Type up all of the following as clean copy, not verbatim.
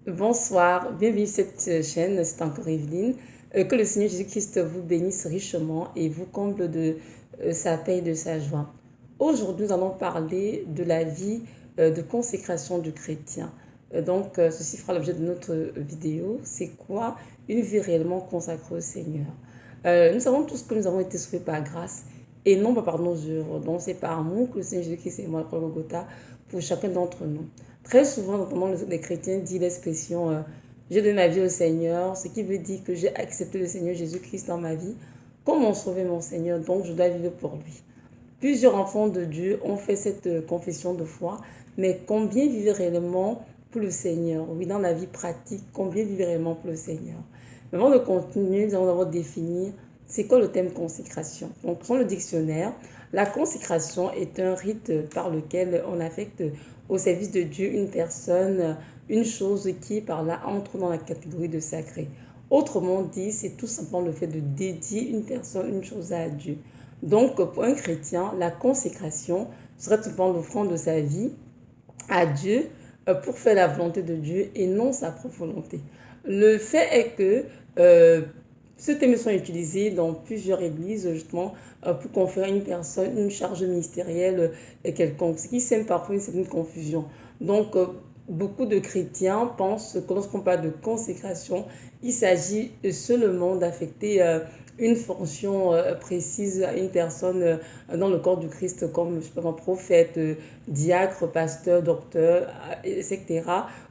Bonsoir, bienvenue sur cette chaîne, c'est encore Evelyne. Que le Seigneur Jésus-Christ vous bénisse richement et vous comble de sa paix et de sa joie. Aujourd'hui, nous allons parler de la vie de consécration du chrétien. Ceci fera l'objet de notre vidéo. C'est quoi une vie réellement consacrée au Seigneur? Nous savons tous que nous avons été sauvés par grâce et non pas par nos œuvres. Donc, c'est par amour que le Seigneur Jésus-Christ est mort pour Golgotha pour chacun d'entre nous. Très souvent, notamment les chrétiens disent l'expression j'ai donné ma vie au Seigneur, ce qui veut dire que j'ai accepté le Seigneur Jésus-Christ dans ma vie comme mon sauveur, mon Seigneur, donc je dois vivre pour lui. Plusieurs enfants de Dieu ont fait cette confession de foi, mais combien vivre réellement pour le Seigneur? Oui, dans la vie pratique, combien vivre réellement pour le Seigneur? Mais avant de continuer, nous allons d'abord définir c'est quoi le thème consécration. Donc, dans le dictionnaire, la consécration est un rite par lequel on affecte au service de Dieu une personne, une chose qui, par là, entre dans la catégorie de sacré. Autrement dit, c'est tout simplement le fait de dédier une personne, une chose à Dieu. Donc, pour un chrétien, la consécration serait tout simplement l'offrande de sa vie à Dieu pour faire la volonté de Dieu et non sa propre volonté. Le fait est que ce thème sont utilisés dans plusieurs églises justement pour conférer à une personne une charge ministérielle quelconque, ce qui sème parfois une certaine confusion. Donc, beaucoup de chrétiens pensent que lorsqu'on parle de consécration, il s'agit seulement d'affecter une fonction précise à une personne dans le corps du Christ, comme je sais pas, prophète, diacre, pasteur, docteur, etc.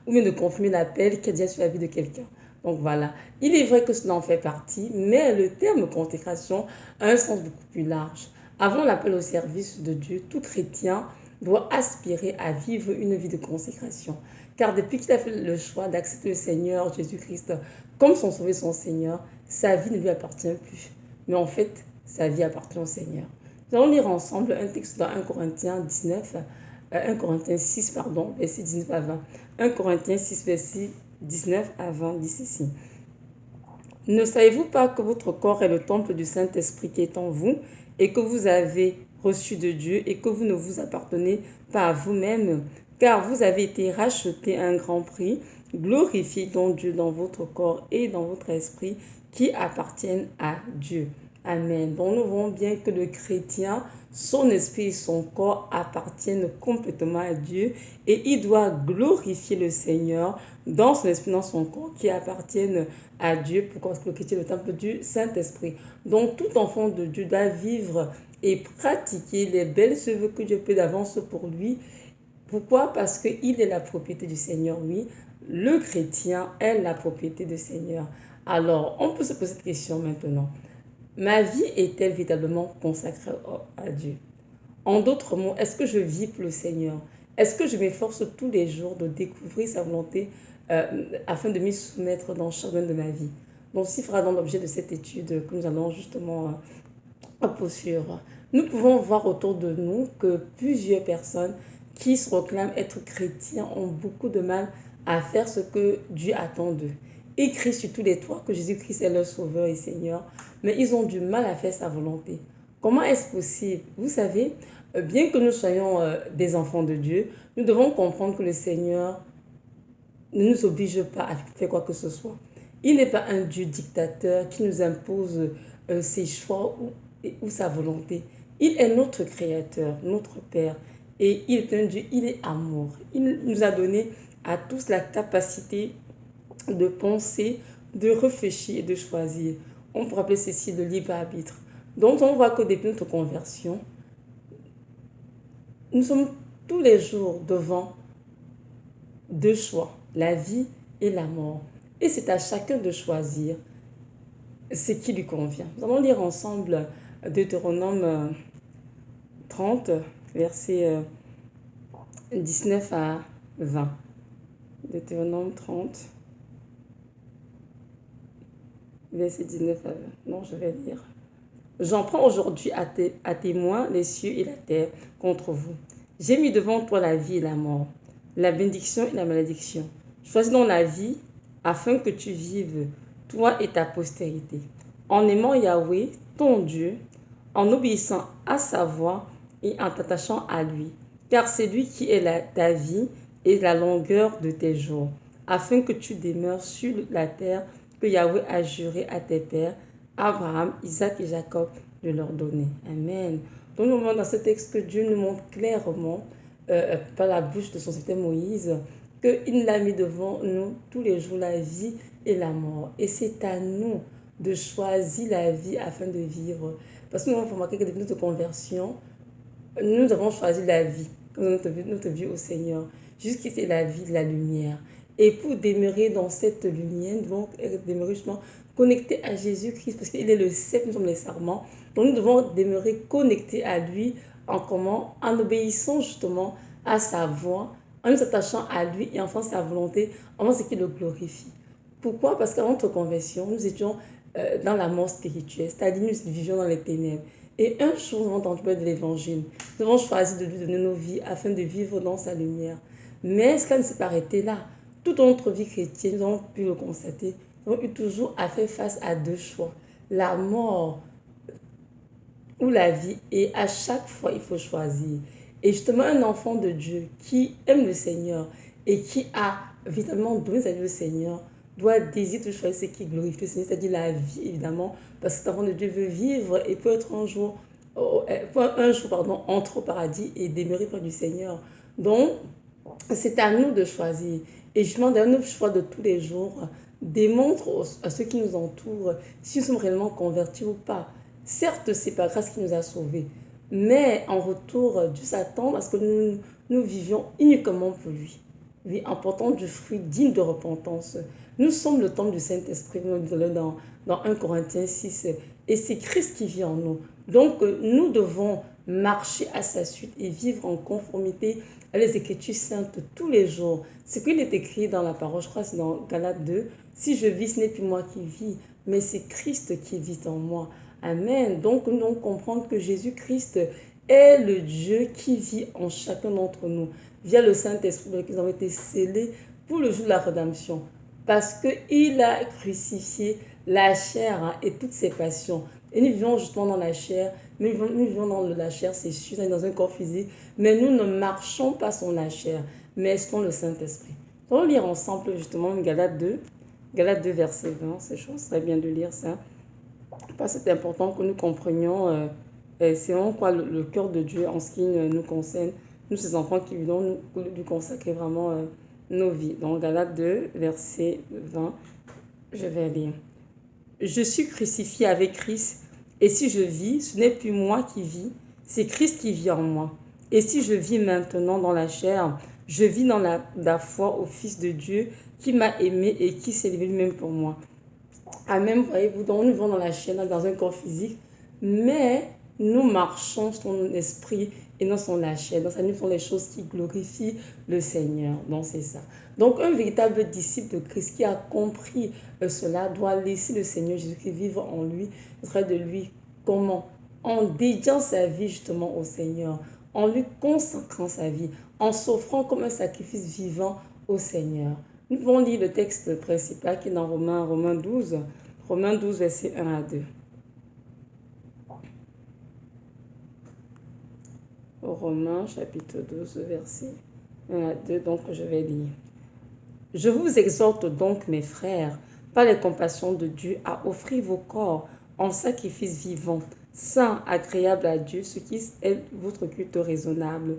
Ou bien de confirmer l'appel qui est déjà sur la vie de quelqu'un. Donc voilà, il est vrai que cela en fait partie, mais le terme consécration a un sens beaucoup plus large. Avant l'appel au service de Dieu, tout chrétien doit aspirer à vivre une vie de consécration. Car depuis qu'il a fait le choix d'accepter le Seigneur Jésus-Christ comme son sauveur, son Seigneur, sa vie ne lui appartient plus. Mais en fait, sa vie appartient au Seigneur. Nous allons lire ensemble un texte dans 1 Corinthiens 6, verset 19 à 20. 1 Corinthiens 6, verset 19 à 20 dit ceci. Ne savez-vous pas que votre corps est le temple du Saint-Esprit qui est en vous et que vous avez reçu de Dieu et que vous ne vous appartenez pas à vous-même, car vous avez été rachetés à un grand prix? Glorifiez donc Dieu dans votre corps et dans votre esprit qui appartiennent à Dieu. Amen. Donc nous voyons bien que le chrétien, son esprit et son corps appartiennent complètement à Dieu et il doit glorifier le Seigneur dans son esprit, dans son corps qui appartiennent à Dieu. Pourquoi? Parce que le chrétien est le temple du Saint-Esprit. Donc tout enfant de Dieu doit vivre et pratiquer les belles œuvres que Dieu peut d'avance pour lui. Pourquoi? Parce qu'il est la propriété du Seigneur, oui. Le chrétien est la propriété du Seigneur. Alors, on peut se poser cette question maintenant. Ma vie est-elle véritablement consacrée à Dieu? En d'autres mots, est-ce que je vis pour le Seigneur? Est-ce que je m'efforce tous les jours de découvrir sa volonté afin de m'y soumettre dans chacun de ma vie? Donc, ceci fera dans l'objet de cette étude que nous allons justement poursuivre. Nous pouvons voir autour de nous que plusieurs personnes qui se proclament être chrétiens ont beaucoup de mal à faire ce que Dieu attend d'eux. Ils crient sur tous les toits que Jésus-Christ est leur sauveur et Seigneur, mais ils ont du mal à faire sa volonté. Comment est-ce possible? Vous savez, bien que nous soyons des enfants de Dieu, nous devons comprendre que le Seigneur ne nous oblige pas à faire quoi que ce soit. Il n'est pas un Dieu dictateur qui nous impose ses choix ou sa volonté. Il est notre Créateur, notre Père. Et il est un Dieu, il est amour. Il nous a donné à tous la capacité de penser, de réfléchir et de choisir. On pourrait appeler ceci le libre arbitre. Donc on voit que depuis notre conversion, nous sommes tous les jours devant deux choix, la vie et la mort. Et c'est à chacun de choisir ce qui lui convient. Nous allons lire ensemble Deutéronome 30, versets 19 à 20. Deutéronome 30, verset 19 à 20. Non, je vais lire. J'en prends aujourd'hui à témoin les cieux et la terre contre vous. J'ai mis devant toi la vie et la mort, la bénédiction et la malédiction. Choisis donc la vie afin que tu vives, toi et ta postérité, en aimant Yahweh, ton Dieu, en obéissant à sa voix et en t'attachant à lui, car c'est lui qui est ta vie et la longueur de tes jours. afin que tu demeures sur la terre que Yahweh a juré à tes pères, Abraham, Isaac et Jacob, de leur donner. Amen. Donc nous voyons dans ce texte que Dieu nous montre clairement, par la bouche de son serviteur Moïse, qu'il l'a mis devant nous tous les jours la vie et la mort. Et c'est à nous de choisir la vie afin de vivre. Parce que nous avons remarqué que depuis notre conversion, nous avons choisi la vie, notre vie au Seigneur. Jusqu'ici, c'est la vie, la lumière. Et pour demeurer dans cette lumière, nous devons demeurer justement connectés à Jésus-Christ, parce qu'il est le cep, nous sommes les sarments. Donc nous devons demeurer connectés à lui en comment? En obéissant justement à sa voix, en nous attachant à lui et en faisant sa volonté, en faisant ce qui le glorifie. Pourquoi? Parce qu'avant notre conversion, nous étions dans la mort spirituelle, c'est-à-dire nous vivions dans les ténèbres. Et un jour, nous avons entendu parler de l'évangile. Nous avons choisi de lui donner nos vies afin de vivre dans sa lumière. Mais cela ne s'est pas arrêté là. Toute notre vie chrétienne, nous avons pu le constater, nous avons eu toujours à faire face à deux choix. La mort ou la vie. Et à chaque fois, il faut choisir. Et justement, un enfant de Dieu qui aime le Seigneur et qui a véritablement donné sa vie au Seigneur doit désirer de choisir ce qui glorifie le Seigneur, c'est-à-dire la vie, évidemment, parce que cet enfant de Dieu veut vivre et peut être un jour, entre au paradis et demeurer près du Seigneur. Donc, c'est à nous de choisir. Et justement, dans nos choix de tous les jours, démontre à ceux qui nous entourent si nous sommes réellement convertis ou pas. Certes, c'est par grâce qu'il nous a sauvés, mais en retour, Dieu s'attend à ce que nous vivions uniquement pour lui. Oui, en portant du fruit digne de repentance. Nous sommes le temple du Saint-Esprit, dans 1 Corinthiens 6, et c'est Christ qui vit en nous. Donc, nous devons marcher à sa suite et vivre en conformité à les Écritures saintes tous les jours. Ce qu'il est écrit dans la parole, je crois que c'est dans Galates 2, si je vis, ce n'est plus moi qui vis, mais c'est Christ qui vit en moi. Amen. Donc, nous devons comprendre que Jésus-Christ est le Dieu qui vit en chacun d'entre nous, via le Saint-Esprit qui nous avons été scellés pour le jour de la rédemption. Parce qu'il a crucifié la chair et toutes ses passions. Et nous vivons justement dans la chair, nous vivons dans la chair, c'est sûr, dans un corps physique, mais nous ne marchons pas sur la chair, mais sur le Saint-Esprit. On va lire ensemble justement Galates 2, verset 20, c'est chose, serait bien de lire ça. Parce que c'est important que nous comprenions c'est vraiment quoi le cœur de Dieu en ce qui nous concerne, nous ces enfants qui voulons nous consacrer vraiment nos vies. Donc Galates 2, verset 20, je vais lire. Je suis crucifié avec Christ, et si je vis, ce n'est plus moi qui vis, c'est Christ qui vit en moi. Et si je vis maintenant dans la chair, je vis dans la foi au Fils de Dieu qui m'a aimé et qui s'est élevé lui-même pour moi. Amen, voyez-vous, donc nous vivons dans la chair, dans un corps physique, mais nous marchons sur notre esprit et non sur la chair. Donc ça nous sont les choses qui glorifient le Seigneur. Donc c'est ça. Donc un véritable disciple de Christ qui a compris cela doit laisser le Seigneur Jésus-Christ vivre en lui, auprès de lui. Comment? En dédiant sa vie justement au Seigneur, en lui consacrant sa vie, en s'offrant comme un sacrifice vivant au Seigneur. Nous pouvons lire le texte principal qui est dans Romains 12, versets 1 à 2. Romains chapitre 12, verset 1 à 2, donc je vais lire. Je vous exhorte donc, mes frères, par les compassions de Dieu, à offrir vos corps en sacrifice vivant, saint, agréable à Dieu, ce qui est votre culte raisonnable.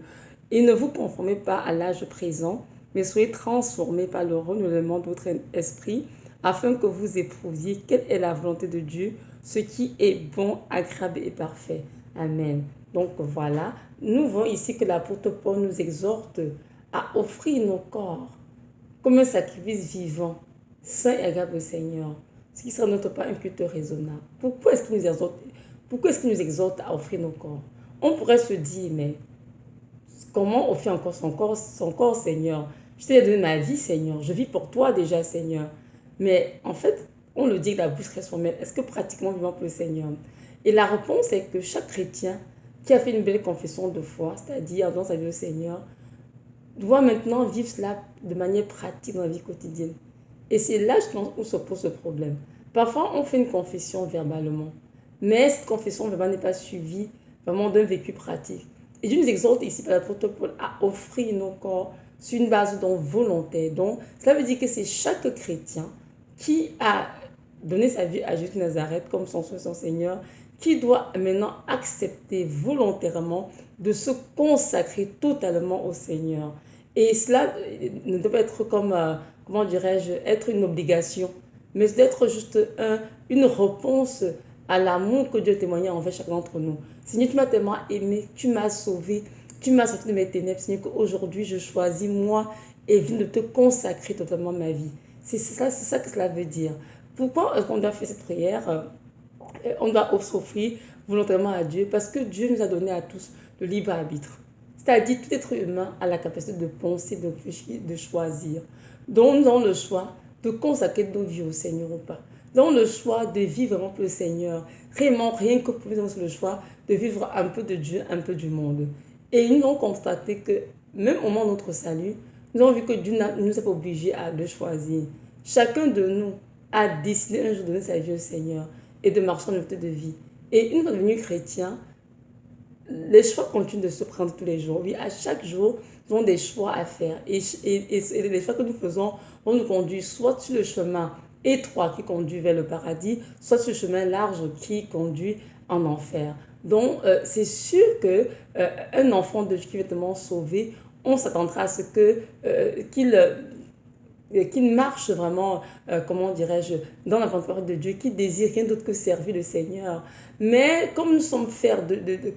Et ne vous conformez pas à l'âge présent, mais soyez transformés par le renouvellement de votre esprit, afin que vous éprouviez quelle est la volonté de Dieu, ce qui est bon, agréable et parfait. Amen. Donc voilà, nous voyons ici que l'apôtre Paul nous exhorte à offrir nos corps comme un sacrifice vivant, saint et agréable au Seigneur, ce qui sera notre pas un culte raisonnable. Pourquoi est-ce qu'il nous exhorte à offrir nos corps? On pourrait se dire, mais comment offrir encore son corps, Seigneur? Je t'ai donné ma vie, Seigneur. Je vis pour toi déjà, Seigneur. Mais en fait, on le dit que la bouche reste formelle. Est-ce que pratiquement vivant pour le Seigneur? Et la réponse est que chaque chrétien qui a fait une belle confession de foi, c'est-à-dire dans sa vie au Seigneur, doit maintenant vivre cela de manière pratique dans la vie quotidienne. Et c'est là où se pose ce problème. Parfois, on fait une confession verbalement, mais cette confession verbale n'est pas suivie vraiment d'un vécu pratique. Et Dieu nous exhorte ici par l'apôtre Paul à offrir nos corps sur une base donc volontaire. Donc, cela veut dire que c'est chaque chrétien qui a donné sa vie à Jésus de Nazareth comme son Seigneur, qui doit maintenant accepter volontairement de se consacrer totalement au Seigneur. Et cela ne doit pas être comme, comment dirais-je, être une obligation, mais d'être juste une réponse à l'amour que Dieu témoignait envers chacun d'entre nous. Seigneur, tu m'as tellement aimé, tu m'as sauvé, tu m'as sorti de mes ténèbres, Seigneur, qu'aujourd'hui je choisis moi et viens de te consacrer totalement ma vie. C'est ça que cela veut dire. Pourquoi est-ce qu'on doit faire cette prière? On doit s'offrir volontairement à Dieu parce que Dieu nous a donné à tous le libre arbitre. C'est-à-dire tout être humain a la capacité de penser, de réfléchir, de choisir. Donc nous avons le choix de consacrer nos vies au Seigneur ou pas. Nous avons le choix de vivre vraiment pour le Seigneur. Réellement, rien que pour nous avons le choix de vivre un peu de Dieu, un peu du monde. Et nous avons constaté que même au moment de notre salut, nous avons vu que Dieu ne nous a pas obligés à le choisir. Chacun de nous a décidé un jour de donner sa vie au Seigneur et de marcher en nouvelle de vie. Et une fois devenu chrétien, les choix continuent de se prendre tous les jours. Oui, à chaque jour, nous avons des choix à faire. Et les choix que nous faisons vont nous conduire soit sur le chemin étroit qui conduit vers le paradis, soit sur le chemin large qui conduit en enfer. Donc, c'est sûr que un enfant de Dieu qui est vraiment sauvé, on s'attendra à ce qu'il marche vraiment, comment dirais-je, dans la parole de Dieu, qui désire rien d'autre que servir le Seigneur. Mais comme nous sommes faits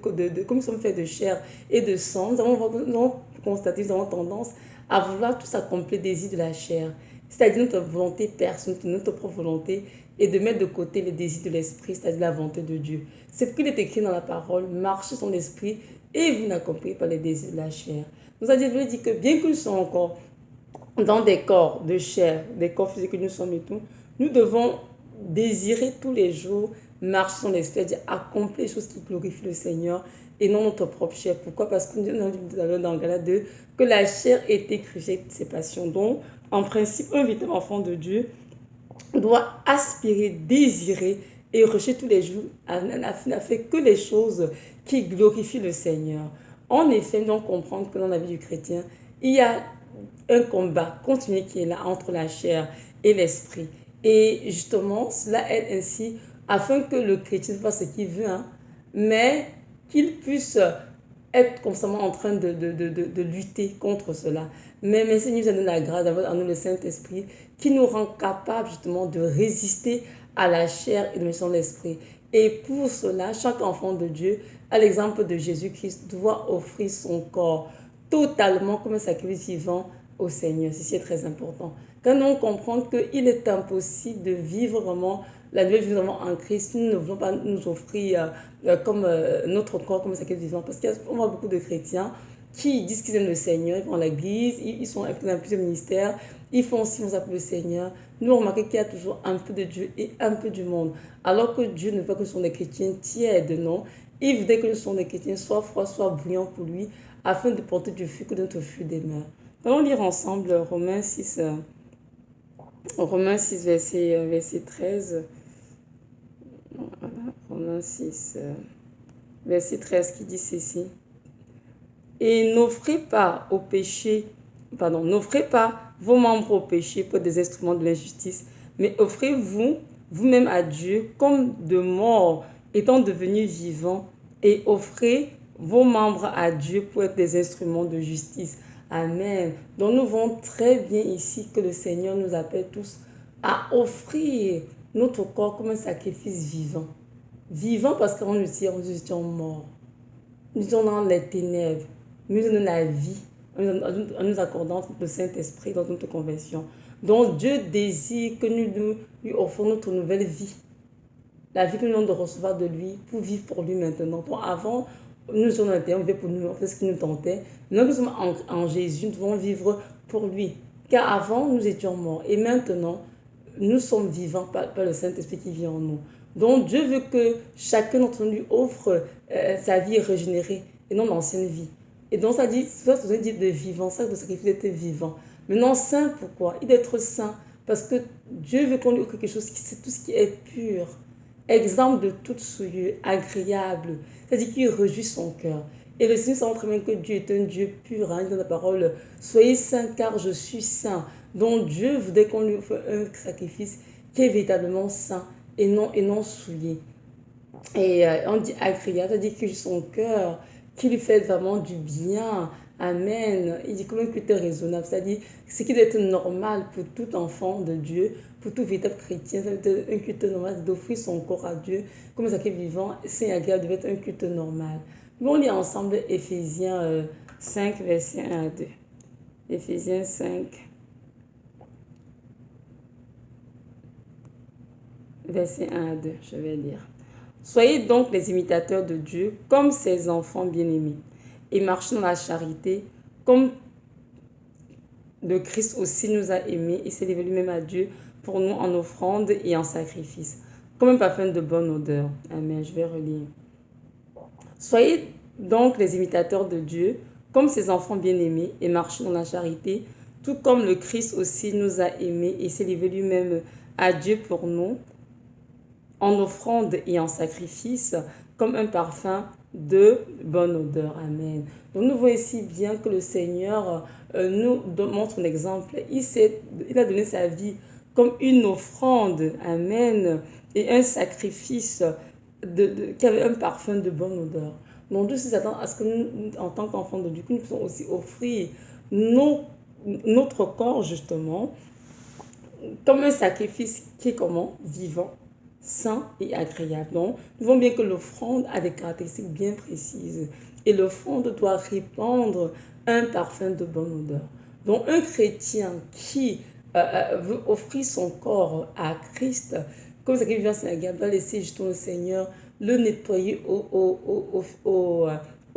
comme nous sommes faits de chair et de sang, nous avons constaté, nous avons tendance à vouloir tout accomplir les désirs de la chair, c'est-à-dire notre volonté personnelle, notre propre volonté, et de mettre de côté les désirs de l'esprit, c'est-à-dire la volonté de Dieu. C'est ce qu'il est écrit dans la parole, marchez son esprit et vous n'accomplissez pas les désirs de la chair. Nous avons dit que bien que nous soyons encore dans des corps de chair, des corps physiques que nous sommes et tout, nous devons désirer tous les jours marcher sur l'esprit, c'est-à-dire accomplir les choses qui glorifient le Seigneur et non notre propre chair. Pourquoi? Parce que nous avons dit tout à l'heure dans Galates 2 que la chair était cruelle de ses passions. Donc, en principe, un véritable enfant de Dieu doit aspirer, désirer et rechercher tous les jours n'a fait que les choses qui glorifient le Seigneur. En effet, nous devons comprendre que dans la vie du chrétien, il y a un combat continu qui est là entre la chair et l'esprit. Et justement, cela aide ainsi afin que le chrétien fasse ce qu'il veut, mais qu'il puisse être constamment en train de lutter contre cela. Mais Seigneur nous a donné la grâce d'avoir en nous le Saint-Esprit qui nous rend capable justement de résister à la chair et de mettre l'esprit. Et pour cela, chaque enfant de Dieu, à l'exemple de Jésus-Christ, doit offrir son corps totalement comme un sacrifice vivant au Seigneur. Ceci est très important. Quand nous comprenons qu'il est impossible de vivre vraiment la nouvelle vie vraiment en Christ, nous ne voulons pas nous offrir comme notre corps comme un sacrifice vivant. Parce qu'on voit beaucoup de chrétiens qui disent qu'ils aiment le Seigneur, ils vont à l'église, ils sont dans plusieurs ministères, ils font aussi ça pour le Seigneur. Nous remarquons qu'il y a toujours un peu de Dieu et un peu du monde. Alors que Dieu ne veut pas que nous soyons des chrétiens tièdes, non. Il voudrait que nous soyons des chrétiens soit froids, soit brillants pour lui, afin de porter du fruit que notre fruit demeure. Allons lire ensemble Romains 6, verset 13. Romains 6, verset 13 qui dit ceci. Et n'offrez pas vos membres au péché pour des instruments de l'injustice, mais offrez-vous vous-même à Dieu comme de morts étant devenus vivants, et offrez vos membres à Dieu pour être des instruments de justice. Amen. Donc nous voyons très bien ici que le Seigneur nous appelle tous à offrir notre corps comme un sacrifice vivant. Vivant parce qu'en nous étions morts. Nous étions dans les ténèbres. Nous donnons la vie en nous accordant le Saint-Esprit dans notre conversion. Donc Dieu désire que nous lui offrons notre nouvelle vie. La vie que nous avons de recevoir de lui pour vivre pour lui maintenant. Donc avant, nous sommes on vivait pour nous, on fait ce qui nous tentait. Maintenant nous sommes en Jésus, nous devons vivre pour lui. Car avant, nous étions morts. Et maintenant, nous sommes vivants par le Saint-Esprit qui vit en nous. Donc Dieu veut que chacun d'entre nous lui offre sa vie régénérée et non l'ancienne vie. Et donc ça dit de vivant, ça de sacrifice d'être vivant. Maintenant, saint, pourquoi? Il doit être saint parce que Dieu veut qu'on lui offre quelque chose, c'est tout ce qui est pur, exemple de toute souillure, agréable, c'est-à-dire qu'il réjouit son cœur. Et le Seigneur sait très bien que Dieu est un Dieu pur. Hein, dans la parole, soyez saints car je suis saint. Donc Dieu voudrait qu'on lui fasse un sacrifice qui est véritablement saint et non souillé. Et on dit agréable, c'est-à-dire que son cœur, qui lui fait vraiment du bien. Amen. Il dit comment que tu es raisonnable, c'est-à-dire ce qui doit être normal pour tout enfant de Dieu, pour tout véritable chrétien, ça doit être un culte normal, d'offrir son corps à Dieu comme un sacré vivant, saint et agréable, devait être un culte normal. Nous on lit ensemble Éphésiens 5, verset 1 à 2. Éphésiens 5, verset 1 à 2, je vais lire. Soyez donc les imitateurs de Dieu comme ses enfants bien-aimés et marchez dans la charité comme le Christ aussi nous a aimés et s'est livré lui-même à Dieu pour nous en offrande et en sacrifice, comme un parfum de bonne odeur. Amen. Je vais relire. Soyez donc les imitateurs de Dieu comme ses enfants bien-aimés et marchez dans la charité, tout comme le Christ aussi nous a aimés et s'est livré lui-même à Dieu pour nous en offrande et en sacrifice, comme un parfum de bonne odeur. Amen. Donc nous voyons ici bien que le Seigneur nous montre un exemple. Il a donné sa vie comme une offrande. Amen. Et un sacrifice qui avait un parfum de bonne odeur. Donc Dieu s'attend à ce que nous, en tant qu'enfants de Dieu, nous puissions aussi offrir notre corps justement comme un sacrifice qui est comment? Vivant, sain et agréable. Donc, nous voyons bien que l'offrande a des caractéristiques bien précises. Et l'offrande doit répandre un parfum de bonne odeur. Donc, un chrétien qui veut offrir son corps à Christ, comme ça qui vient à agréable, doit laisser justement le Seigneur le nettoyer au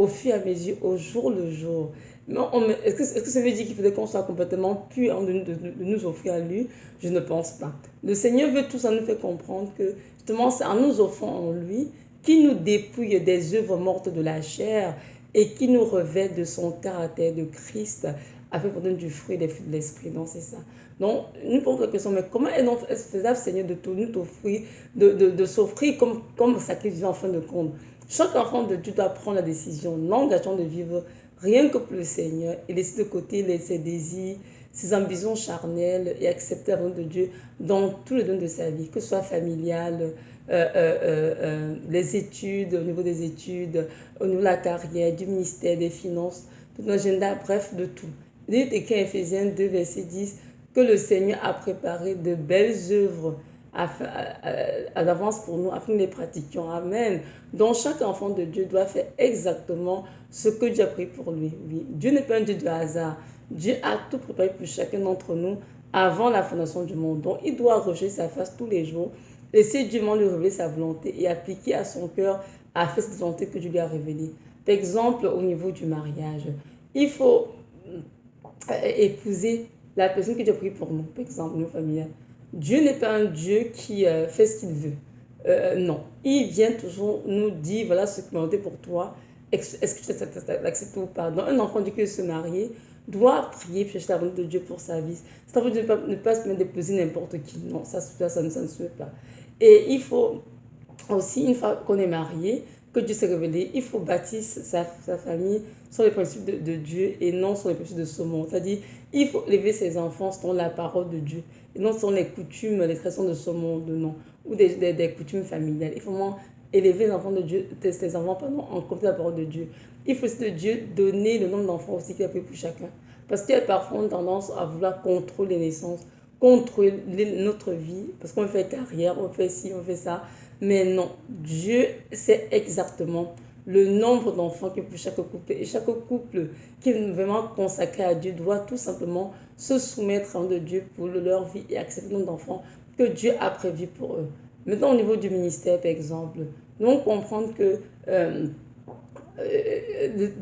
fur et à mesure, au jour le jour. Est-ce que ça veut dire qu'il faudrait qu'on soit complètement pur avant de nous offrir à lui? Je ne pense pas. Le Seigneur veut tout ça nous fait comprendre que justement c'est en nous offrant en lui qui nous dépouille des œuvres mortes de la chair et qui nous revêt de son caractère de Christ afin qu'on donne du fruit des fruits de l'esprit. Donc c'est ça. Donc nous posons la question, mais comment est-ce faisable, Seigneur, de nous t'offrir, de s'offrir comme sacrifice en fin de compte? Chaque enfant de Dieu doit prendre la décision, l'engagement de vivre rien que pour le Seigneur et laisser de côté ses désirs, ses ambitions charnelles et accepter la volonté de Dieu dans tous les domaines de sa vie, que ce soit familial, les études, au niveau des études, au niveau de la carrière, du ministère, des finances, tout l'agenda, bref, de tout. Il est écrit à Éphésiens 2, verset 10, que le Seigneur a préparé de belles œuvres à l'avance pour nous, afin que nous les pratiquions. Amen. Donc chaque enfant de Dieu doit faire exactement ce que Dieu a pris pour lui. Oui. Dieu n'est pas un Dieu de hasard. Dieu a tout préparé pour chacun d'entre nous avant la fondation du monde. Donc il doit rejeter sa face tous les jours, laisser Dieu lui révéler sa volonté et appliquer à son cœur à faire cette volonté que Dieu lui a révélée. Par exemple, au niveau du mariage, il faut épouser la personne que Dieu a pris pour nous, par exemple, nos familles. Dieu n'est pas un Dieu qui fait ce qu'il veut. Non. Il vient toujours nous dire, voilà ce qui m'a été pour toi. Est-ce que tu l'acceptes ou pas? Donc, un enfant dit que se marier doit prier, chercher la volonté de Dieu pour sa vie. C'est en fait de ne pas se mettre d'épouser n'importe qui. Non, ça ne se fait pas. Et il faut aussi, une fois qu'on est marié, que Dieu s'est révélé, il faut bâtir sa famille sur les principes de Dieu et non sur les principes de ce monde. C'est-à-dire, il faut élever ses enfants selon la parole de Dieu et non selon les coutumes, les traditions de ce monde, non, ou des coutumes familiales. Il faut vraiment élever les enfants de Dieu, ses enfants en compte de la parole de Dieu. Il faut aussi de Dieu donner le nombre d'enfants aussi qu'il a pris pour chacun. Parce qu'il y a parfois une tendance à vouloir contrôler les naissances, contrôler notre vie, parce qu'on fait carrière, on fait ci, on fait ça. Mais non, Dieu sait exactement le nombre d'enfants qu'il y a pour chaque couple. Et chaque couple qui est vraiment consacré à Dieu doit tout simplement se soumettre à Dieu pour leur vie et accepter le nombre d'enfants que Dieu a prévu pour eux. Maintenant, au niveau du ministère, par exemple, nous on comprend que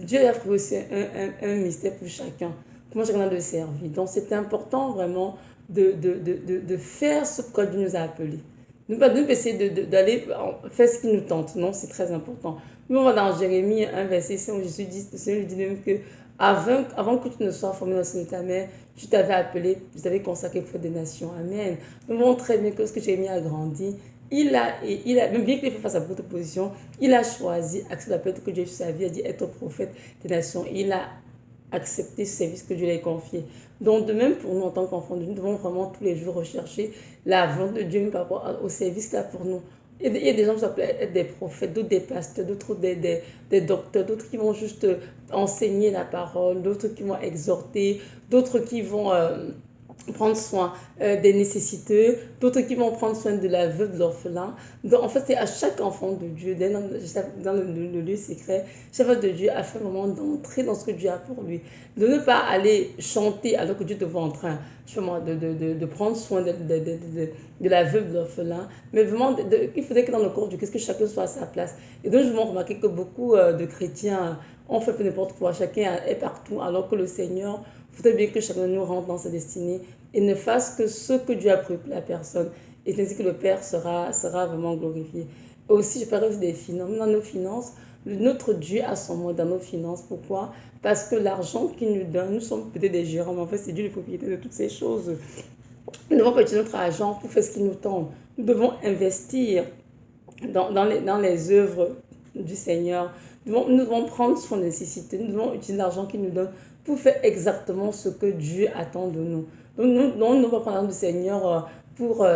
Dieu a prévu aussi un ministère pour chacun. Comment chacun a de servir. Donc, c'est important vraiment de faire ce que Dieu nous a appelés. Ne pas essayer d'aller faire ce qui nous tente. Non, c'est très important. Nous, on va dans Jérémie 1, verset 5, où le Seigneur dit même que avant que tu ne sois formé dans le sein de ta mère, je t'avais appelé, je t'avais consacré pour des nations. Amen. Nous voyons très bien que lorsque Jérémie a grandi, même bien qu'il ait fait face à beaucoup de positions, il a choisi, accepté l'appel que Dieu a fait sur sa vie, a dit être prophète des nations. Il a accepté ce service que Dieu lui a confié. Donc, de même pour nous en tant qu'enfants de Dieu, nous devons vraiment tous les jours rechercher la volonté de Dieu par rapport au service qu'il a pour nous. Il y a des gens qui s'appellent être des prophètes, d'autres des pasteurs, d'autres des docteurs, d'autres qui vont juste enseigner la parole, d'autres qui vont exhorter, d'autres qui vont prendre soin des nécessiteux, d'autres qui vont prendre soin de la veuve, de l'orphelin. Donc, en fait, c'est à chaque enfant de Dieu, dans le lieu secret, chaque enfant de Dieu a fait un moment d'entrer dans ce que Dieu a pour lui. De ne pas aller chanter alors que Dieu te voit en train de prendre soin de la veuve, de l'orphelin, mais vraiment, il faudrait que dans le corps du Christ, que chacun soit à sa place. Et donc, je vais remarquer que beaucoup de chrétiens ont fait peu n'importe quoi, chacun est partout, alors que le Seigneur voudrait bien que chacun de nous rentre dans sa destinée et ne fasse que ce que Dieu a prévu pour la personne. Et ainsi que le Père sera vraiment glorifié. Et aussi, je parle des finances. Dans nos finances, notre Dieu a son mot dans nos finances. Pourquoi? Parce que l'argent qu'il nous donne, nous sommes peut-être des gérants, mais en fait, c'est Dieu le propriétaire de toutes ces choses. Nous devons pas utiliser notre argent pour faire ce qu'il nous tente. Nous devons investir dans les œuvres du Seigneur. Nous devons prendre soin des nécessités. Nous devons utiliser l'argent qu'il nous donne pour faire exactement ce que Dieu attend de nous. Donc, nous ne devons pas prendre l'argent du Seigneur pour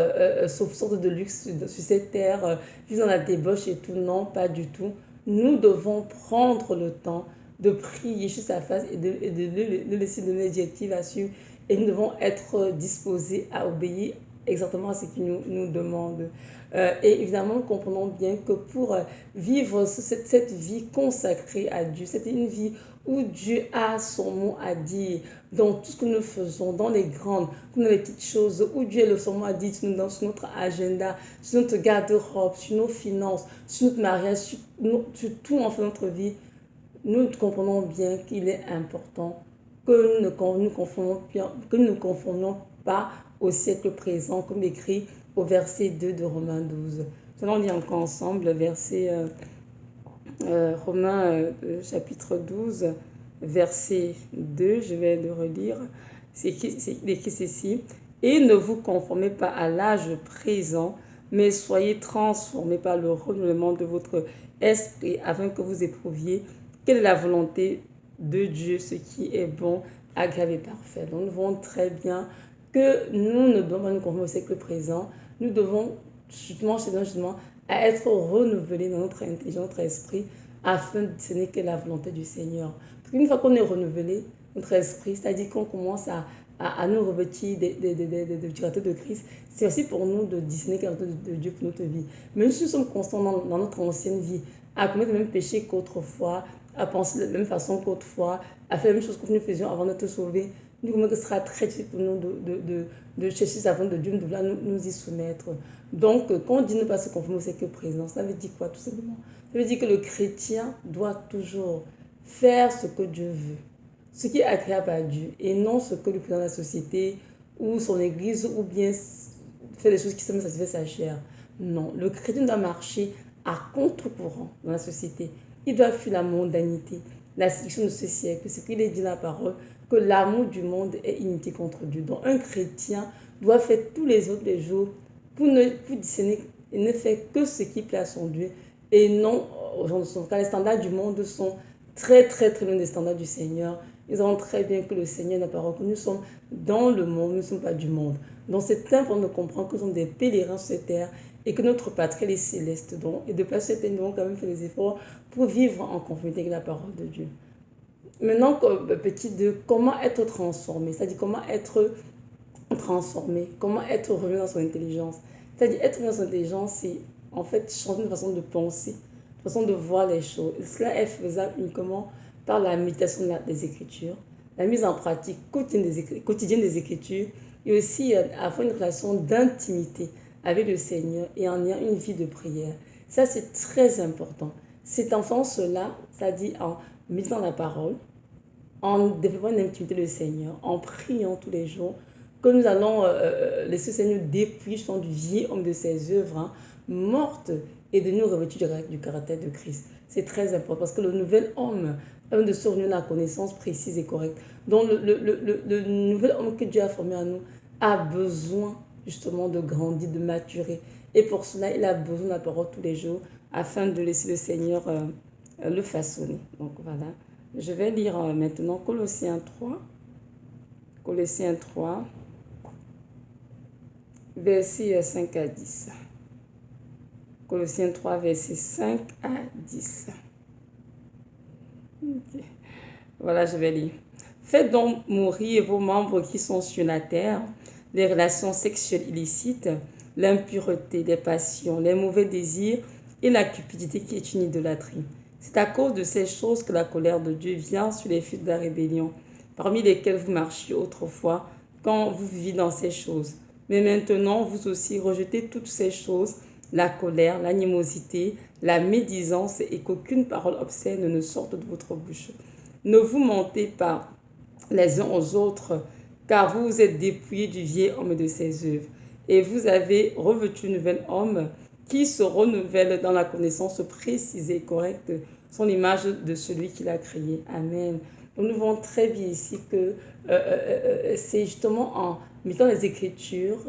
sorte de luxe sur cette terre, vivre dans la débauche et tout. Non, pas du tout. Nous devons prendre le temps de prier sur sa face et de laisser donner des directives à suivre. Et nous devons être disposés à obéir exactement à ce qu'il nous demande. Et évidemment, nous comprenons bien que pour vivre cette vie consacrée à Dieu, c'est une vie où Dieu a son mot à dire dans tout ce que nous faisons, dans les grandes, comme dans les petites choses, où Dieu a son mot à dire sur notre agenda, sur notre garde-robe, sur nos finances, sur notre mariage, sur tout en fait notre vie. Nous comprenons bien qu'il est important que nous ne confondions pas au siècle présent, comme écrit au verset 2 de Romains 12. Nous allons lire encore ensemble verset Romains chapitre 12, verset 2, je vais le relire. C'est écrit ceci. Et ne vous conformez pas à l'âge présent, mais soyez transformés par le renouvellement de votre esprit, afin que vous éprouviez quelle est la volonté de Dieu, ce qui est bon, agréable et parfait. Donc nous voyons très bien que nous ne devons pas nous conformer au siècle présent. Nous devons justement à être renouvelés dans notre intelligence, notre esprit, afin de discerner quelle est la volonté du Seigneur. Parce qu'une fois qu'on est renouvelé, notre esprit, c'est-à-dire qu'on commence à nous revêtir du caractère de Christ, c'est aussi pour nous de discerner quelle est la volonté de Dieu pour notre vie. Même si nous sommes constants dans notre ancienne vie, à commettre le même péché qu'autrefois, à penser de la même façon qu'autrefois, à faire la même chose que nous faisions avant d'être sauvés, nous, ce sera très difficile pour nous de chercher la volonté de Dieu, de vouloir nous y soumettre. Donc, quand on dit ne pas se conformer au siècle présent, ça veut dire quoi tout simplement? Ça veut dire que le chrétien doit toujours faire ce que Dieu veut, ce qui est agréable à Dieu, et non ce que le président de la société ou son église, ou bien faire des choses qui semblent satisfaire sa chair. Non, le chrétien doit marcher à contre-courant dans la société. Il doit fuir la mondanité, la séduction de ce siècle. C'est qu'il est dit dans la parole que l'amour du monde est inimitié contre Dieu. Donc un chrétien doit faire tous les autres les jours pour discerner et ne faire que ce qui plaît à son Dieu et non aux gens de son cas. Les standards du monde sont très très très loin des standards du Seigneur. Nous savons très bien que le Seigneur n'a pas reconnu. Nous sommes dans le monde, nous ne sommes pas du monde. Donc c'est important de comprendre que nous sommes des pèlerins sur cette terre et que notre patrie est céleste. Donc, et de place cette terre, nous devons quand même faire des efforts pour vivre en conformité avec la parole de Dieu. Maintenant, petit 2, comment être transformé? C'est-à-dire comment être transformé, comment être revenu dans son intelligence. C'est-à-dire être revenu dans son intelligence, c'est en fait changer de façon de penser, de façon de voir les choses. Et cela est faisable uniquement par la méditation des Écritures, la mise en pratique quotidienne des Écritures, et aussi avoir une relation d'intimité avec le Seigneur et en ayant une vie de prière. Ça, c'est très important. C'est en faisant cela, c'est-à-dire en méditant la parole, en développant une intimité avec le Seigneur, en priant tous les jours, que nous allons laisser le Seigneur dépouiller du vieil homme de ses œuvres mortes et de nous revêtir du caractère de Christ. C'est très important parce que le nouvel homme de se renouveler la connaissance précise et correcte. Donc le nouvel homme que Dieu a formé à nous a besoin justement de grandir, de maturer. Et pour cela, il a besoin de la parole tous les jours afin de laisser le Seigneur le façonner. Donc voilà. Je vais lire maintenant Colossiens 3. Colossiens 3, versets 5 à 10. Colossiens 3, versets 5 à 10. Okay. Voilà, je vais lire. Faites donc mourir vos membres qui sont sur la terre, les relations sexuelles illicites, l'impureté, les passions, les mauvais désirs et la cupidité qui est une idolâtrie. C'est à cause de ces choses que la colère de Dieu vient sur les fils de la rébellion, parmi lesquels vous marchiez autrefois quand vous viviez dans ces choses. Mais maintenant, vous aussi rejetez toutes ces choses, la colère, l'animosité, la médisance et qu'aucune parole obscène ne sorte de votre bouche. Ne vous mentez pas les uns aux autres, car vous vous êtes dépouillés du vieil homme et de ses œuvres, et vous avez revêtu un nouvel homme qui se renouvelle dans la connaissance précise et correcte, son image de celui qui l'a créé. Amen. Donc nous voyons très bien ici que c'est justement en mettant les Écritures,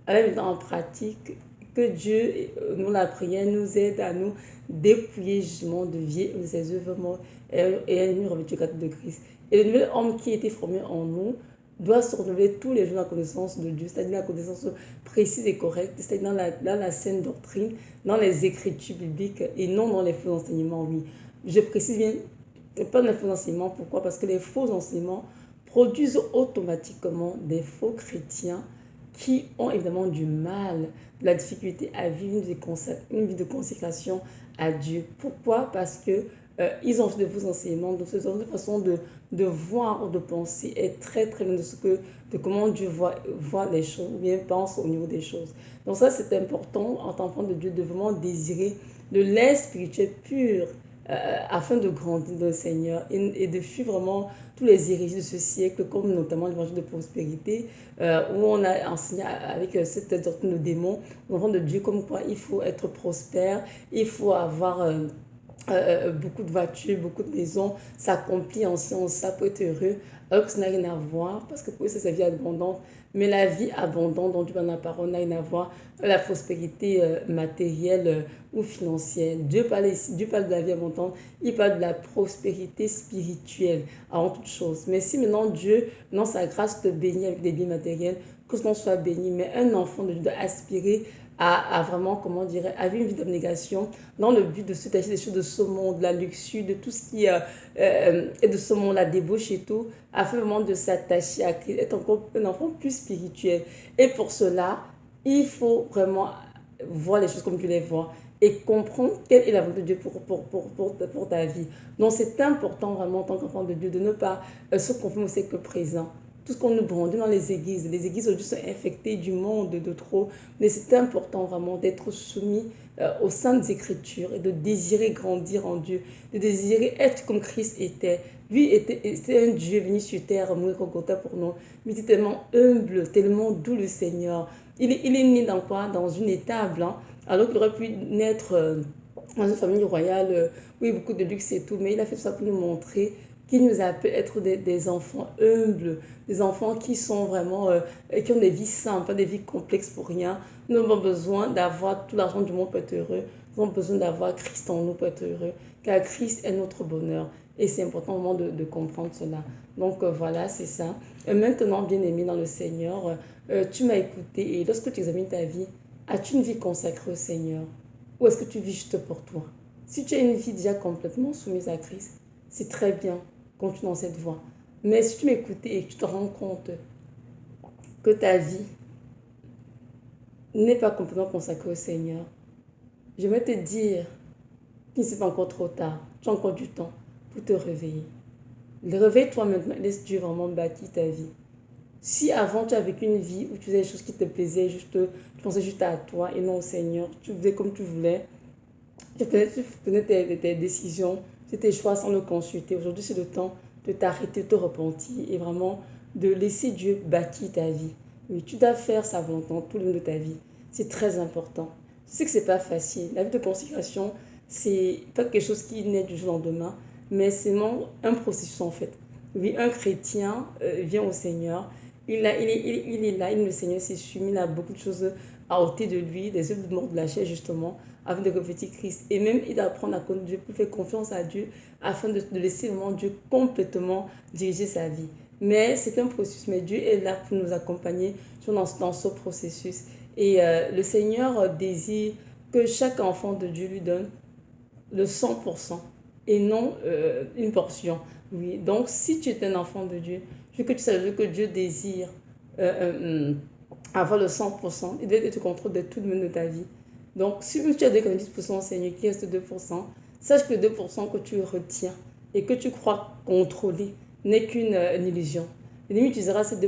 en les mettant en pratique, que Dieu, nous la prière, nous aide à nous dépouiller justement de vie de ses œuvres mortes et à nous revêtir de Christ. Et le nouvel homme qui a été formé en nous doit se renouveler tous les jours dans la connaissance de Dieu, c'est-à-dire la connaissance précise et correcte, c'est-à-dire dans la saine doctrine, dans les Écritures bibliques et non dans les faux enseignements, oui. Je précise bien, pas dans les faux enseignements, pourquoi? Parce que les faux enseignements produisent automatiquement des faux chrétiens qui ont évidemment du mal, de la difficulté à vivre une vie de consécration à Dieu. Pourquoi? Parce que ils ont de vos enseignements, donc cette façon de voir ou de penser est très très loin de comment Dieu voit les choses ou bien pense au niveau des choses. Donc ça c'est important en tant qu'enfant de Dieu de vraiment désirer de l'aide spirituelle pure afin de grandir dans le Seigneur et de fuir vraiment tous les hérésies de ce siècle, comme notamment l'évangile de prospérité, où on a enseigné avec cette doctrine de démon, l'enfant de Dieu, comme quoi il faut être prospère, il faut avoir beaucoup de voitures, beaucoup de maisons, s'accomplir en science, ça peut être heureux, alors que ça n'a rien à voir, parce que pour eux, c'est sa vie abondante. Mais la vie abondante dont Dieu parle dans la parole n'a rien à voir avec la prospérité matérielle ou financière. Dieu parle de la vie abondante, il parle de la prospérité spirituelle avant toute chose. Mais si maintenant Dieu, dans sa grâce, te bénit avec des biens matériels, que ce nom soit béni, mais un enfant de Dieu doit aspirer à vraiment, comment dire, à vivre une vie d'abnégation dans le but de se détacher des choses de ce monde, de la luxure, de tout ce qui est de ce monde, la débauche et tout, afin vraiment de s'attacher à Christ, être encore un enfant plus spirituel. Et pour cela, il faut vraiment voir les choses comme tu les vois et comprendre quelle est la volonté de Dieu pour ta vie. Donc c'est important vraiment en tant qu'enfant de Dieu de ne pas se conformer au siècle présent. Tout ce qu'on nous brandit dans les églises aujourd'hui sont infectées du monde de trop, mais c'est important vraiment d'être soumis aux saintes écritures et de désirer grandir en Dieu, de désirer être comme Christ était. Lui était un Dieu venu sur terre, mourir au Golgotha pour nous, mais il était tellement humble, tellement doux le Seigneur. Il est né dans quoi? Dans une étable, hein, alors qu'il aurait pu naître dans une famille royale, oui, beaucoup de luxe et tout, mais il a fait tout ça pour nous montrer qu'il nous appelle à être des enfants humbles, des enfants qui sont vraiment, qui ont des vies simples, pas des vies complexes pour rien. Nous avons besoin d'avoir tout l'argent du monde pour être heureux. Nous avons besoin d'avoir Christ en nous pour être heureux, car Christ est notre bonheur. Et c'est important vraiment de comprendre cela. Donc voilà, c'est ça. Et maintenant, bien-aimé dans le Seigneur, tu m'as écouté et lorsque tu examines ta vie, as-tu une vie consacrée au Seigneur? Ou est-ce que tu vis juste pour toi? Si tu as une vie déjà complètement soumise à Christ, c'est très bien, continue dans cette voie. Mais si tu m'écoutes et que tu te rends compte que ta vie n'est pas complètement consacrée au Seigneur, je vais te dire qu'il n'est pas encore trop tard. Tu as encore du temps pour te réveiller. Réveille-toi maintenant, laisse Dieu vraiment bâtir ta vie. Si avant tu as vécu une vie où tu faisais des choses qui te plaisaient, tu pensais juste à toi et non au Seigneur, tu faisais comme tu voulais, tu prenais tes décisions, tes choix sans le consulter. Aujourd'hui, c'est le temps de t'arrêter, de te repentir et vraiment de laisser Dieu bâtir ta vie. Oui, tu dois faire sa volonté tout le long de ta vie. C'est très important. Je sais que c'est pas facile. La vie de consécration, c'est pas quelque chose qui naît du jour au lendemain, mais c'est un processus en fait. Oui, un chrétien vient au Seigneur Il est là, le Seigneur s'est soumis, il a beaucoup de choses à ôter de lui, des œuvres de mort de la chair justement, afin de revêtir Christ. Et même il apprend à connaître Dieu, pour faire confiance à Dieu, afin de laisser vraiment Dieu complètement diriger sa vie. Mais c'est un processus, mais Dieu est là pour nous accompagner dans ce processus. Et le Seigneur désire que chaque enfant de Dieu lui donne le 100% et non une portion. Oui. Donc, si tu es un enfant de Dieu, je veux que tu saches que Dieu désire avoir le 100%. Il doit être au contrôle de tout le monde de ta vie. Donc, si tu as 90% au Seigneur, qui reste 2%, sache que 2% que tu retiens et que tu crois contrôler n'est qu'une illusion. L'ennemi utilisera ces 2%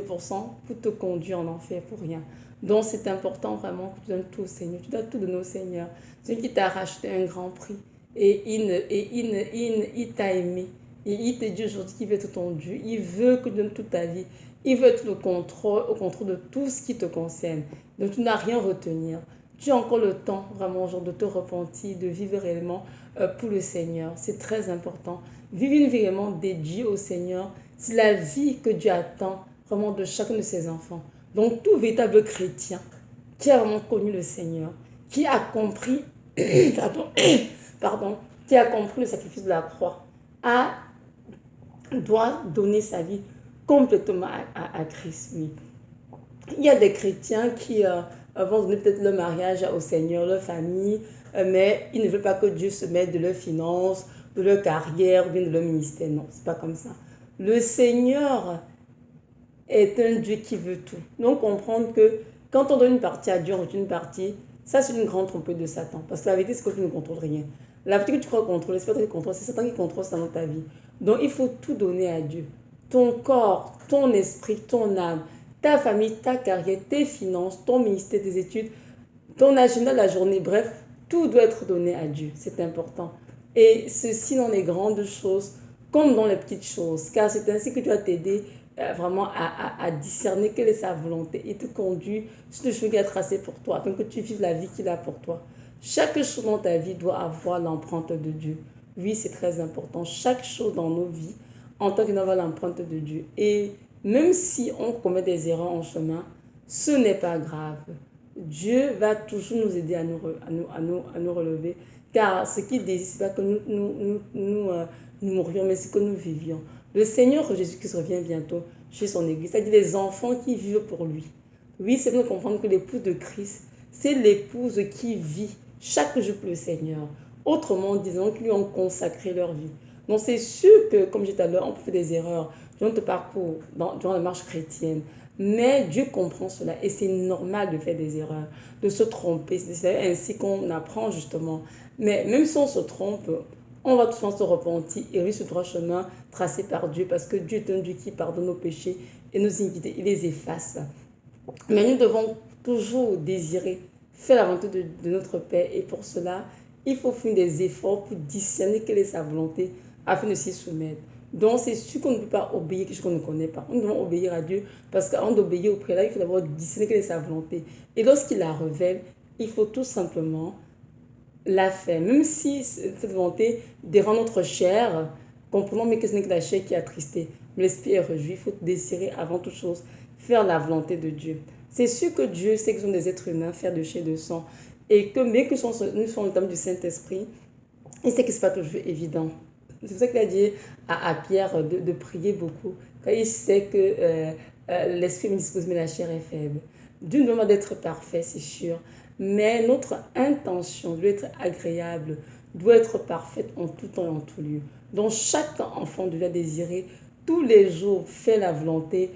pour te conduire en enfer pour rien. Donc, c'est important vraiment que tu donnes tout au Seigneur. Tu dois tout donner au Seigneur. Celui qui t'a racheté un grand prix. Et il t'a aimé. Et il te dit aujourd'hui qu'il veut être ton Dieu. Il veut que tu donnes toute ta vie. Il veut être au contrôle de tout ce qui te concerne. Donc, tu n'as rien à retenir. Tu as encore le temps vraiment genre, de te repentir, de vivre réellement pour le Seigneur. C'est très important. Vivre une vie vraiment dédiée au Seigneur. C'est la vie que Dieu attend vraiment de chacun de ses enfants. Donc, tout véritable chrétien qui a vraiment connu le Seigneur, qui a compris, qui a compris le sacrifice de la croix, doit donner sa vie complètement à Christ. Oui. Il y a des chrétiens qui vont donner peut-être leur mariage au Seigneur, leur famille, mais ils ne veulent pas que Dieu se mette de leurs finances, de leur carrière, ou bien de leur ministère. Non, c'est pas comme ça. Le Seigneur est un Dieu qui veut tout. Donc, comprendre que quand on donne une partie à Dieu, on retient une partie, ça, c'est une grande tromperie de Satan. Parce que la vérité, c'est que tu ne contrôles rien. La partie que tu crois contrôler, c'est pas toi qui contrôle, c'est Satan qui contrôle ça dans ta vie. Donc, il faut tout donner à Dieu. Ton corps, ton esprit, ton âme, ta famille, ta carrière, tes finances, ton ministère, tes études, ton agenda de la journée, bref, tout doit être donné à Dieu. C'est important. Et ceci dans les grandes choses comme dans les petites choses. Car c'est ainsi que tu vas t'aider vraiment à discerner quelle est sa volonté et te conduire sur le chemin qu'il a tracé pour toi, afin que tu vives la vie qu'il a pour toi. Chaque chose dans ta vie doit avoir l'empreinte de Dieu. Oui, c'est très important. Chaque chose dans nos vies, en tant qu'il doit avoir l'empreinte de Dieu. Et même si on commet des erreurs en chemin, ce n'est pas grave. Dieu va toujours nous aider à nous relever. Car ce qu'il désire, ce n'est pas que nous mourions, mais c'est que nous vivions. Le Seigneur Jésus-Christ revient bientôt chez son Église, c'est-à-dire les enfants qui vivent pour lui. Oui, c'est bien de comprendre que l'épouse de Christ, c'est l'épouse qui vit chaque jour pour le Seigneur. Autrement disant, qu'ils lui ont consacré leur vie. Donc c'est sûr que, comme j'ai dit tout à l'heure, on peut faire des erreurs durant notre parcours, durant la marche chrétienne. Mais Dieu comprend cela et c'est normal de faire des erreurs, de se tromper. C'est ainsi qu'on apprend justement. Mais même si on se trompe, on va tout simplement se repentir et vivre ce droit chemin tracé par Dieu parce que Dieu est un Dieu qui pardonne nos péchés et nos iniquités, il les efface. Mais nous devons toujours désirer faire la volonté de notre Père et pour cela, il faut faire des efforts pour discerner quelle est sa volonté afin de s'y soumettre. Donc, c'est sûr qu'on ne peut pas obéir quelque chose qu'on ne connaît pas. Nous devons obéir à Dieu parce qu'avant d'obéir au prélat, il faut d'abord discerner quelle est sa volonté. Et lorsqu'il la révèle, il faut tout simplement la faire. Même si cette volonté dérange notre chair, comprenons mais que ce n'est que la chair qui est attristée. Mais l'esprit est réjoui. Il faut désirer avant toute chose faire la volonté de Dieu. C'est sûr que Dieu sait que nous sommes des êtres humains, faire de chair et de sang. Et que bien que nous soyons le temple du Saint-Esprit, il sait que ce n'est pas toujours évident. C'est pour ça qu'il a dit à Pierre de prier beaucoup. Quand il sait que l'esprit me dispose, mais la chair est faible. Dieu nous demande d'être parfait, c'est sûr. Mais notre intention doit être agréable, doit être parfaite en tout temps et en tout lieu. Donc chaque enfant doit désirer tous les jours faire la volonté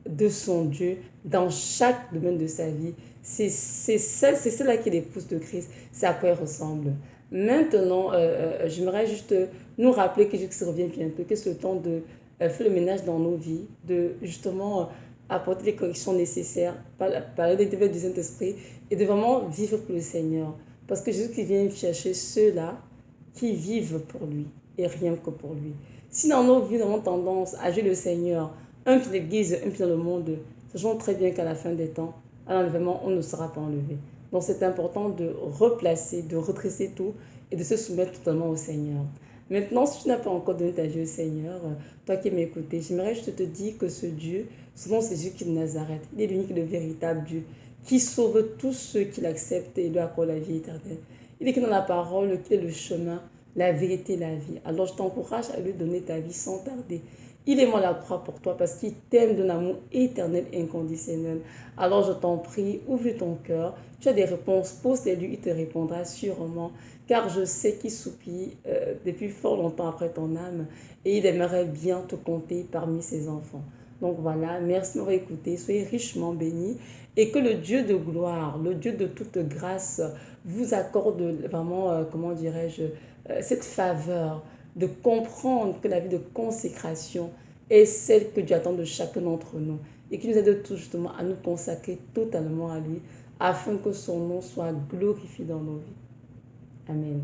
de son Dieu dans chaque domaine de sa vie. C'est cela qui est l'épouse de Christ. C'est à quoi elle ressemble. Maintenant, j'aimerais juste nous rappeler que Jésus revient bientôt, que c'est le temps de faire le ménage dans nos vies, de justement apporter les corrections nécessaires, parler des développements du Saint-Esprit et de vraiment vivre pour le Seigneur. Parce que Jésus qui vient chercher ceux-là qui vivent pour lui et rien que pour lui. Si dans nos vies, nous avons tendance à jouer le Seigneur, un pied dans l'église, un pied dans le monde, sachant très bien qu'à la fin des temps, à l'enlèvement, on ne sera pas enlevé. Donc c'est important de replacer, de redresser tout et de se soumettre totalement au Seigneur. Maintenant, si tu n'as pas encore donné ta vie au Seigneur, toi qui m'écoutes, j'aimerais juste te dire que ce Dieu, ce nom c'est Jésus de Nazareth. Il est l'unique et le véritable Dieu qui sauve tous ceux qui l'acceptent et lui accordent la vie éternelle. Il est écrit dans la parole qu'il est le chemin, la vérité et la vie. Alors je t'encourage à lui donner ta vie sans tarder. Il est mort à la croix pour toi parce qu'il t'aime d'un amour éternel et inconditionnel. Alors je t'en prie, ouvre ton cœur. Tu as des réponses, pose-les-lui, il te répondra sûrement. Car je sais qu'il soupire depuis fort longtemps après ton âme et il aimerait bien te compter parmi ses enfants. Donc voilà, merci de m'avoir écouté. Soyez richement bénis et que le Dieu de gloire, le Dieu de toute grâce, vous accorde vraiment, comment dirais-je, cette faveur de comprendre que la vie de consécration est celle que Dieu attend de chacun d'entre nous et qui nous aide tout justement à nous consacrer totalement à lui afin que son nom soit glorifié dans nos vies. Amen.